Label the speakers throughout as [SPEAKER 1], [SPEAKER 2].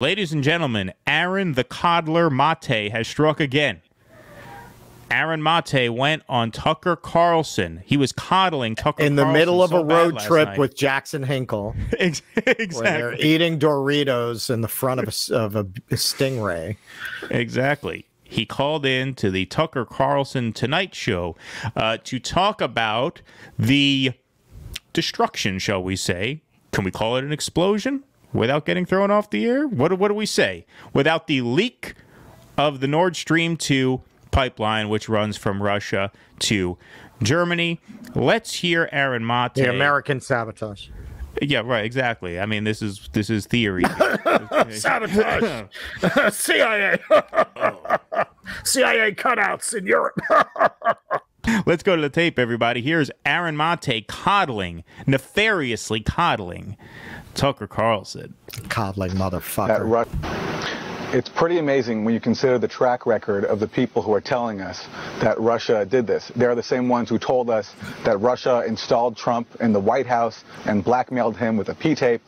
[SPEAKER 1] Ladies and gentlemen, Aaron the Coddler Maté has struck again. Aaron Maté went on Tucker Carlson. He was coddling Tucker Carlson
[SPEAKER 2] in the middle of a road trip
[SPEAKER 1] night
[SPEAKER 2] with Jackson Hinkle.
[SPEAKER 1] Exactly.
[SPEAKER 2] Where they're eating Doritos in the front of a Stingray.
[SPEAKER 1] Exactly. He called in to the Tucker Carlson Tonight Show to talk about the destruction, shall we say. Can we call it an explosion without getting thrown off the air? What do we say? Without the leak of the Nord Stream 2 pipeline, which runs from Russia to Germany. Let's hear Aaron Maté.
[SPEAKER 2] The American sabotage.
[SPEAKER 1] Yeah, right, exactly. I mean, this is theory.
[SPEAKER 2] Sabotage. CIA. CIA cutouts in Europe.
[SPEAKER 1] Let's go to the tape, everybody. Here's Aaron Maté nefariously coddling Tucker Carlson.
[SPEAKER 2] Coddling motherfucker.
[SPEAKER 3] It's pretty amazing when you consider the track record of the people who are telling us that Russia did this. They're the same ones who told us that Russia installed Trump in the White House and blackmailed him with a P-tape,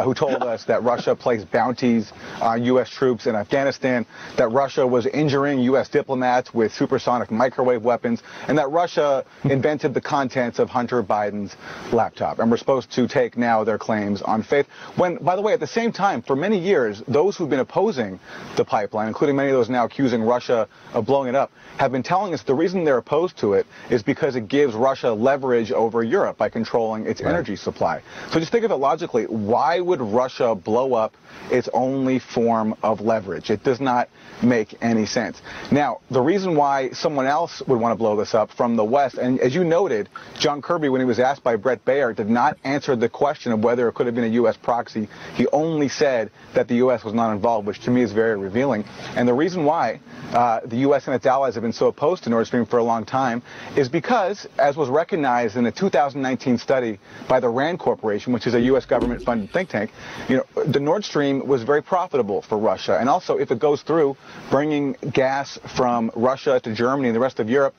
[SPEAKER 3] who told us that Russia placed bounties on U.S. troops in Afghanistan, that Russia was injuring U.S. diplomats with supersonic microwave weapons, and that Russia invented the contents of Hunter Biden's laptop. And we're supposed to take now their claims on faith. When, by the way, at the same time, for many years, those who've been opposing the pipeline, including many of those now accusing Russia of blowing it up, have been telling us the reason they're opposed to it is because it gives Russia leverage over Europe by controlling its energy supply. So just think of it logically. Why would Russia blow up its only form of leverage? It does not make any sense. Now, the reason why someone else would want to blow this up from the West, and as you noted, John Kirby, when he was asked by Brett Baer, did not answer the question of whether it could have been a U.S. proxy. He only said that the U.S. was not involved, which to me is very revealing. And the reason why the U.S. and its allies have been so opposed to Nord Stream for a long time is because, as was recognized in a 2019 study by the RAND Corporation, which is a U.S. government-funded think tank, the Nord Stream was very profitable for Russia. And also, if it goes through, bringing gas from Russia to Germany and the rest of Europe,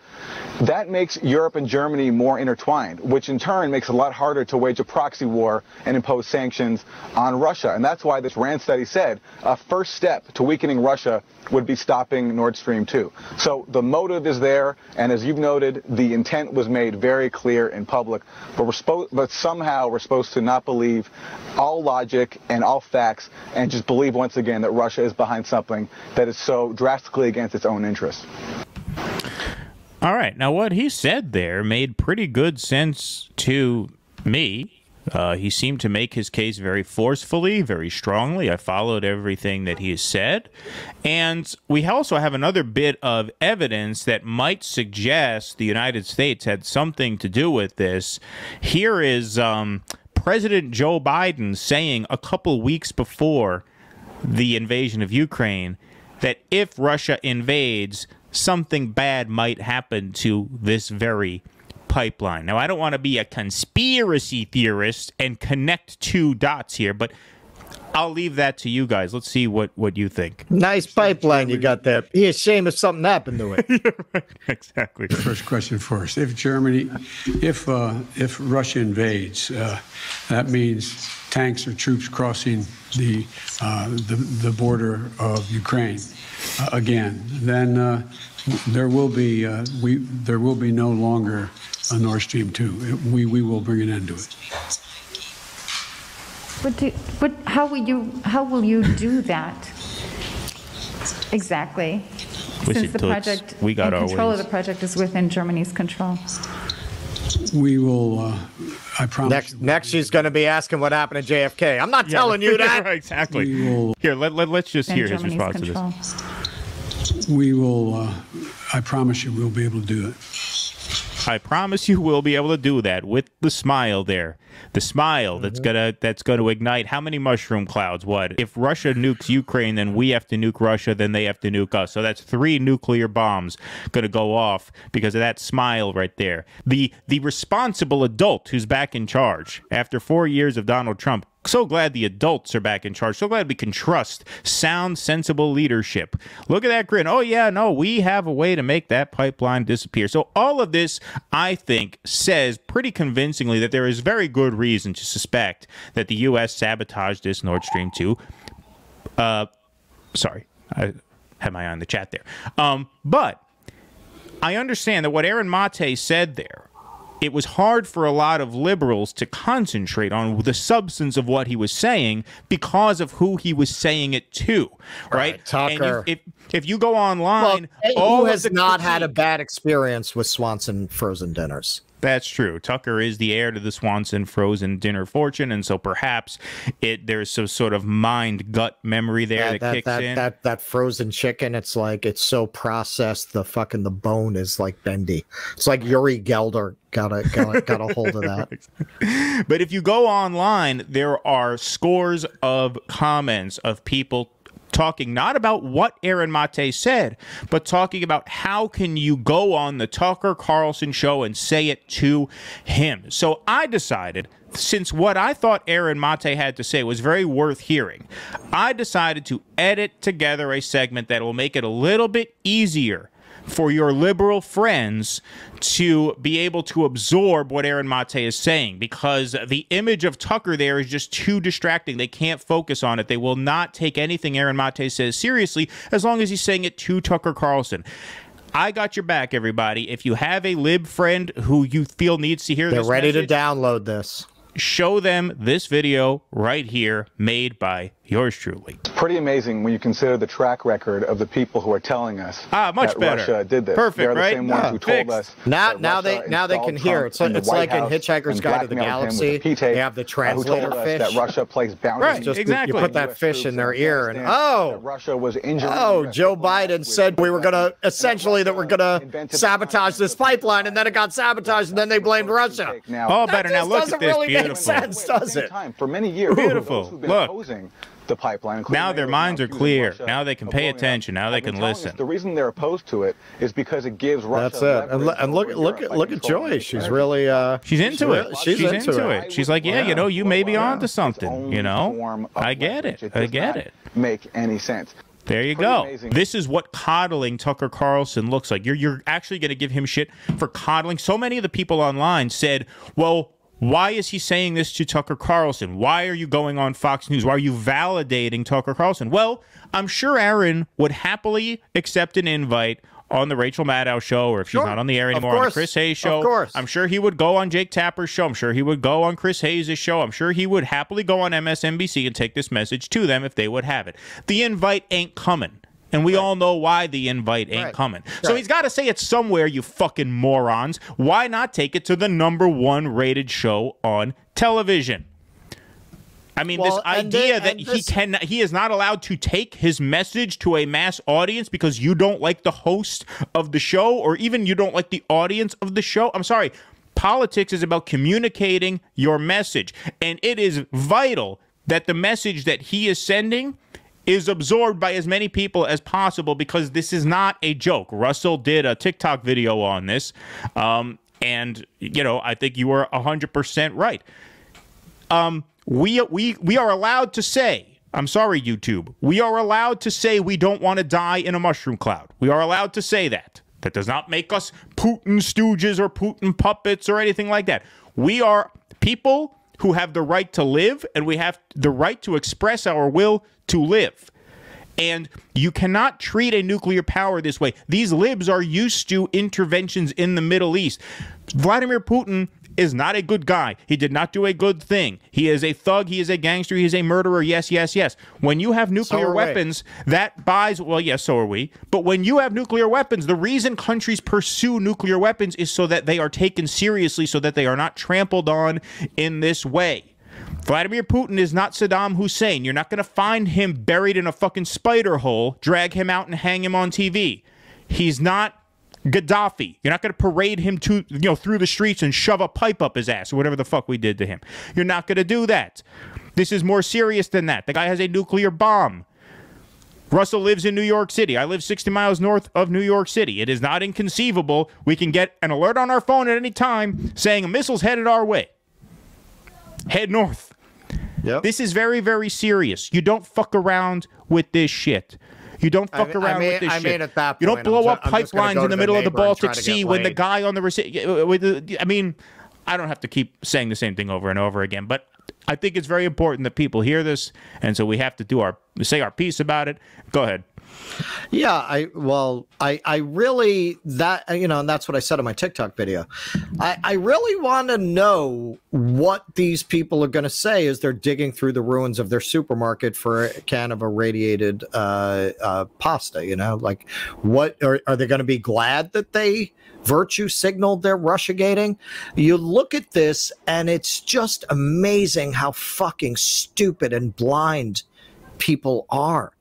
[SPEAKER 3] that makes Europe and Germany more intertwined, which in turn makes it a lot harder to wage a proxy war and impose sanctions on Russia. And that's why this RAND study said a first step to weakening Russia would be stopping Nord Stream 2. So the motive is there, and as you've noted, the intent was made very clear in public, but somehow we're supposed to not believe all logic and all facts and just believe once again that Russia is behind something that is so drastically against its own interests.
[SPEAKER 1] All right. Now, what he said there made pretty good sense to me. He seemed to make his case very forcefully, very strongly. I followed everything that he said. And we also have another bit of evidence that might suggest the United States had something to do with this. Here is President Joe Biden saying a couple weeks before the invasion of Ukraine that if Russia invades, something bad might happen to this very pipeline. Now, I don't want to be a conspiracy theorist and connect two dots here, but I'll leave that to you guys. Let's see what you think.
[SPEAKER 2] Nice pipeline you got there. Be a shame if something happened to it.
[SPEAKER 1] Yeah, right. Exactly.
[SPEAKER 4] First question first. If Russia invades, that means tanks or troops crossing the border of Ukraine again. Then there will be no longer a Nord Stream 2. We will bring an end to it.
[SPEAKER 5] But how will you do that exactly? Since the project
[SPEAKER 1] we got
[SPEAKER 5] and
[SPEAKER 1] our
[SPEAKER 5] control
[SPEAKER 1] ways.
[SPEAKER 5] of the project is within Germany's control.
[SPEAKER 4] We will. I promise.
[SPEAKER 2] Next, she's going to be asking what happened to JFK. I'm not telling you that.
[SPEAKER 1] Right, exactly.
[SPEAKER 4] Will,
[SPEAKER 1] Here, let's just hear his
[SPEAKER 5] Germany's
[SPEAKER 1] response
[SPEAKER 5] control.
[SPEAKER 1] to this.
[SPEAKER 4] we will. I promise you, we'll be able to do it.
[SPEAKER 1] I promise you we'll be able to do that with the smile there. The smile that's gonna ignite how many mushroom clouds? What? If Russia nukes Ukraine, then we have to nuke Russia, then they have to nuke us. So that's 3 nuclear bombs gonna go off because of that smile right there. The responsible adult who's back in charge after 4 years of Donald Trump. So glad the adults are back in charge. So glad we can trust sound, sensible leadership. Look at that grin. Oh, yeah, no, we have a way to make that pipeline disappear. So all of this, I think, says pretty convincingly that there is very good reason to suspect that the U.S. sabotaged this Nord Stream 2 Sorry, I had my eye on the chat there. But I understand that what Aaron Maté said there, it was hard for a lot of liberals to concentrate on the substance of what he was saying because of who he was saying it to, right?
[SPEAKER 2] Tucker.
[SPEAKER 1] And if you go online,
[SPEAKER 2] who has not had a bad experience with Swanson frozen dinners?
[SPEAKER 1] That's true. Tucker is the heir to the Swanson frozen dinner fortune, and so perhaps there's some sort of mind-gut memory there that kicks in.
[SPEAKER 2] That frozen chicken, it's like it's so processed, the bone is like bendy. It's like Uri Gelder got a hold of that.
[SPEAKER 1] But if you go online, there are scores of comments of people talking not about what Aaron Maté said, but talking about how can you go on the Tucker Carlson show and say it to him. So I decided, since what I thought Aaron Maté had to say was very worth hearing, I decided to edit together a segment that will make it a little bit easier for your liberal friends to be able to absorb what Aaron Maté is saying, because the image of Tucker there is just too distracting. They can't focus on it. They will not take anything Aaron Maté says seriously as long as he's saying it to Tucker Carlson. I got your back, everybody. If you have a lib friend who you feel needs to hear this
[SPEAKER 2] they're ready
[SPEAKER 1] message,
[SPEAKER 2] to download this.
[SPEAKER 1] Show them this video right here made by yours truly.
[SPEAKER 3] It's pretty amazing when you consider the track record of the people who are telling us
[SPEAKER 1] much
[SPEAKER 3] that
[SPEAKER 1] better.
[SPEAKER 3] Russia did this.
[SPEAKER 1] Perfect,
[SPEAKER 3] They're the
[SPEAKER 1] right?
[SPEAKER 3] same ones who told us
[SPEAKER 2] now they can hear. It's like in Hitchhiker's Guide to the Galaxy. They have the translator fish.
[SPEAKER 3] That Russia placed boundaries.
[SPEAKER 1] Right, exactly.
[SPEAKER 2] You put that fish in their ear, and
[SPEAKER 3] Russia was injuring.
[SPEAKER 2] Joe Biden said we were gonna sabotage this pipeline, and then it got sabotaged, and then they blamed Russia.
[SPEAKER 1] All better. Now look at this.
[SPEAKER 2] Really
[SPEAKER 1] Beautiful.
[SPEAKER 2] Make sense, does it?
[SPEAKER 3] For many years,
[SPEAKER 1] beautiful. Look.
[SPEAKER 3] The pipeline.
[SPEAKER 1] Now their minds are clear. Now they can pay attention. Now they can listen.
[SPEAKER 3] The reason they're opposed to it is because it gives Russia.
[SPEAKER 2] That's it. And look at Joy. She's really
[SPEAKER 1] she's into it. She's into it. She's like, yeah, you may be onto something. I get it. I get it.
[SPEAKER 3] Make any sense?
[SPEAKER 1] There you go. Amazing. This is what coddling Tucker Carlson looks like. You're actually going to give him shit for coddling. So many of the people online said, well, why is he saying this to Tucker Carlson? Why are you going on Fox News? Why are you validating Tucker Carlson? Well, I'm sure Aaron would happily accept an invite on the Rachel Maddow show, or if she's not on the air anymore, on the Chris Hayes show.
[SPEAKER 2] Of course.
[SPEAKER 1] I'm sure he would go on Jake Tapper's show. I'm sure he would go on Chris Hayes' show. I'm sure he would happily go on MSNBC and take this message to them if they would have it. The invite ain't coming. And we all know why the invite ain't coming. So he's got to say it somewhere, you fucking morons. Why not take it to the #1 rated show on television? I mean, this idea that he is not allowed to take his message to a mass audience because you don't like the host of the show, or even you don't like the audience of the show. I'm sorry. Politics is about communicating your message. And it is vital that the message that he is sending is absorbed by as many people as possible, because this is not a joke. Russell did a TikTok video on this, and I think you were 100% right. We are allowed to say, I'm sorry, YouTube, we are allowed to say we don't want to die in a mushroom cloud. We are allowed to say that. That does not make us Putin stooges or Putin puppets or anything like that. We are people who have the right to live, and we have the right to express our will to live. And you cannot treat a nuclear power this way. These libs are used to interventions in the Middle East. Vladimir Putin is not a good guy. He did not do a good thing. He is a thug. He is a gangster. He is a murderer. Yes, yes, yes. When you have nuclear weapons, that buys, well, yes, so are we. But when you have nuclear weapons, the reason countries pursue nuclear weapons is so that they are taken seriously, so that they are not trampled on in this way. Vladimir Putin is not Saddam Hussein. You're not going to find him buried in a fucking spider hole, drag him out and hang him on TV. He's not Gaddafi. You're not going to parade him through the streets and shove a pipe up his ass or whatever the fuck we did to him. You're not going to do that. This is more serious than that. The guy has a nuclear bomb. Russell lives in New York City. I live 60 miles north of New York City. It is not inconceivable. We can get an alert on our phone at any time saying a missile's headed our way. Head north. Yep. This is very, very serious. You don't fuck around with this shit. You don't fuck around with this shit.
[SPEAKER 2] At that point,
[SPEAKER 1] you don't blow up pipelines in the middle of the Baltic Sea when the guy on the I mean, I don't have to keep saying the same thing over and over again, but I think it's very important that people hear this, and so we have to say our piece about it. Go ahead.
[SPEAKER 2] Yeah, I really, and that's what I said in my TikTok video. I really want to know what these people are going to say as they're digging through the ruins of their supermarket for a can of irradiated pasta. Like, what are they going to be glad that they virtue signaled their Russiagating? You look at this, and it's just amazing how fucking stupid and blind people are.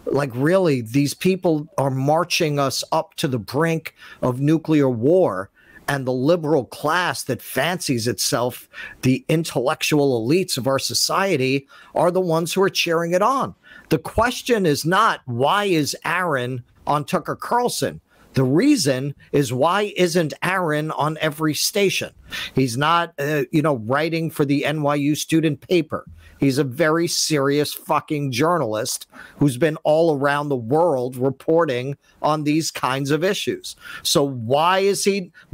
[SPEAKER 2] Like, really, these people are marching us up to the brink of nuclear war, and the liberal class that fancies itself the intellectual elites of our society are the ones who are cheering it on. The question is not, why is Aaron on Tucker Carlson? The reason is, why isn't Aaron on every station? He's not, writing for the NYU student paper. He's a very serious fucking journalist who's been all around the world reporting on these kinds of issues. So why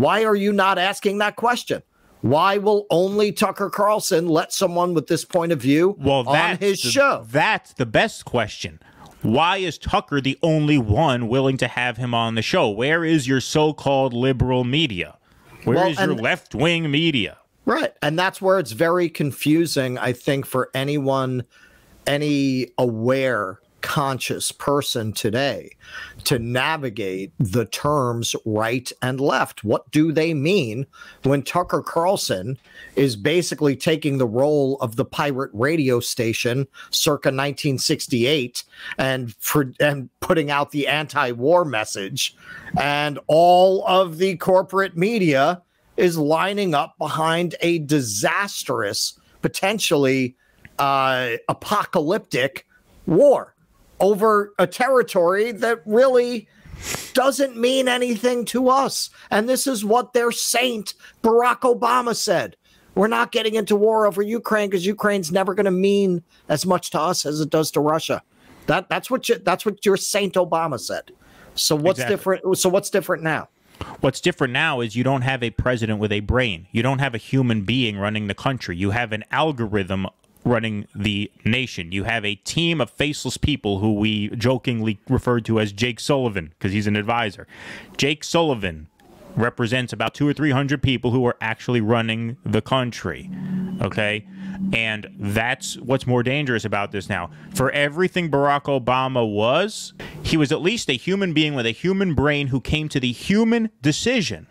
[SPEAKER 2] are you not asking that question? Why will only Tucker Carlson let someone with this point of view on his show?
[SPEAKER 1] That's the best question. Why is Tucker the only one willing to have him on the show? Where is your so-called liberal media? Where is your left-wing media?
[SPEAKER 2] Right. And that's where it's very confusing, I think, for any aware, conscious person today to navigate the terms right and left. What do they mean when Tucker Carlson is basically taking the role of the pirate radio station circa 1968 and putting out the anti-war message, and all of the corporate media is lining up behind a disastrous, potentially apocalyptic war over a territory that really doesn't mean anything to us. And this is what their saint Barack Obama said. We're not getting into war over Ukraine because Ukraine's never going to mean as much to us as it does to Russia. That's what your saint Obama said. So what's different? So what's different now?
[SPEAKER 1] What's different now is you don't have a president with a brain. You don't have a human being running the country. You have an algorithm running the nation. You have a team of faceless people who we jokingly referred to as Jake Sullivan because he's an advisor. Jake Sullivan represents about 200 or 300 people who are actually running the country. Okay? And that's what's more dangerous about this now. For everything Barack Obama was, he was at least a human being with a human brain who came to the human decision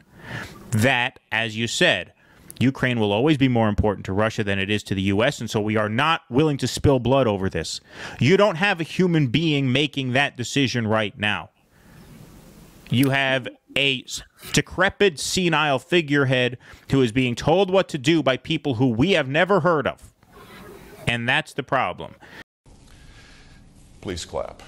[SPEAKER 1] that, as you said, Ukraine will always be more important to Russia than it is to the U.S., and so we are not willing to spill blood over this. You don't have a human being making that decision right now. You have a decrepit, senile figurehead who is being told what to do by people who we have never heard of. And that's the problem.
[SPEAKER 6] Please clap.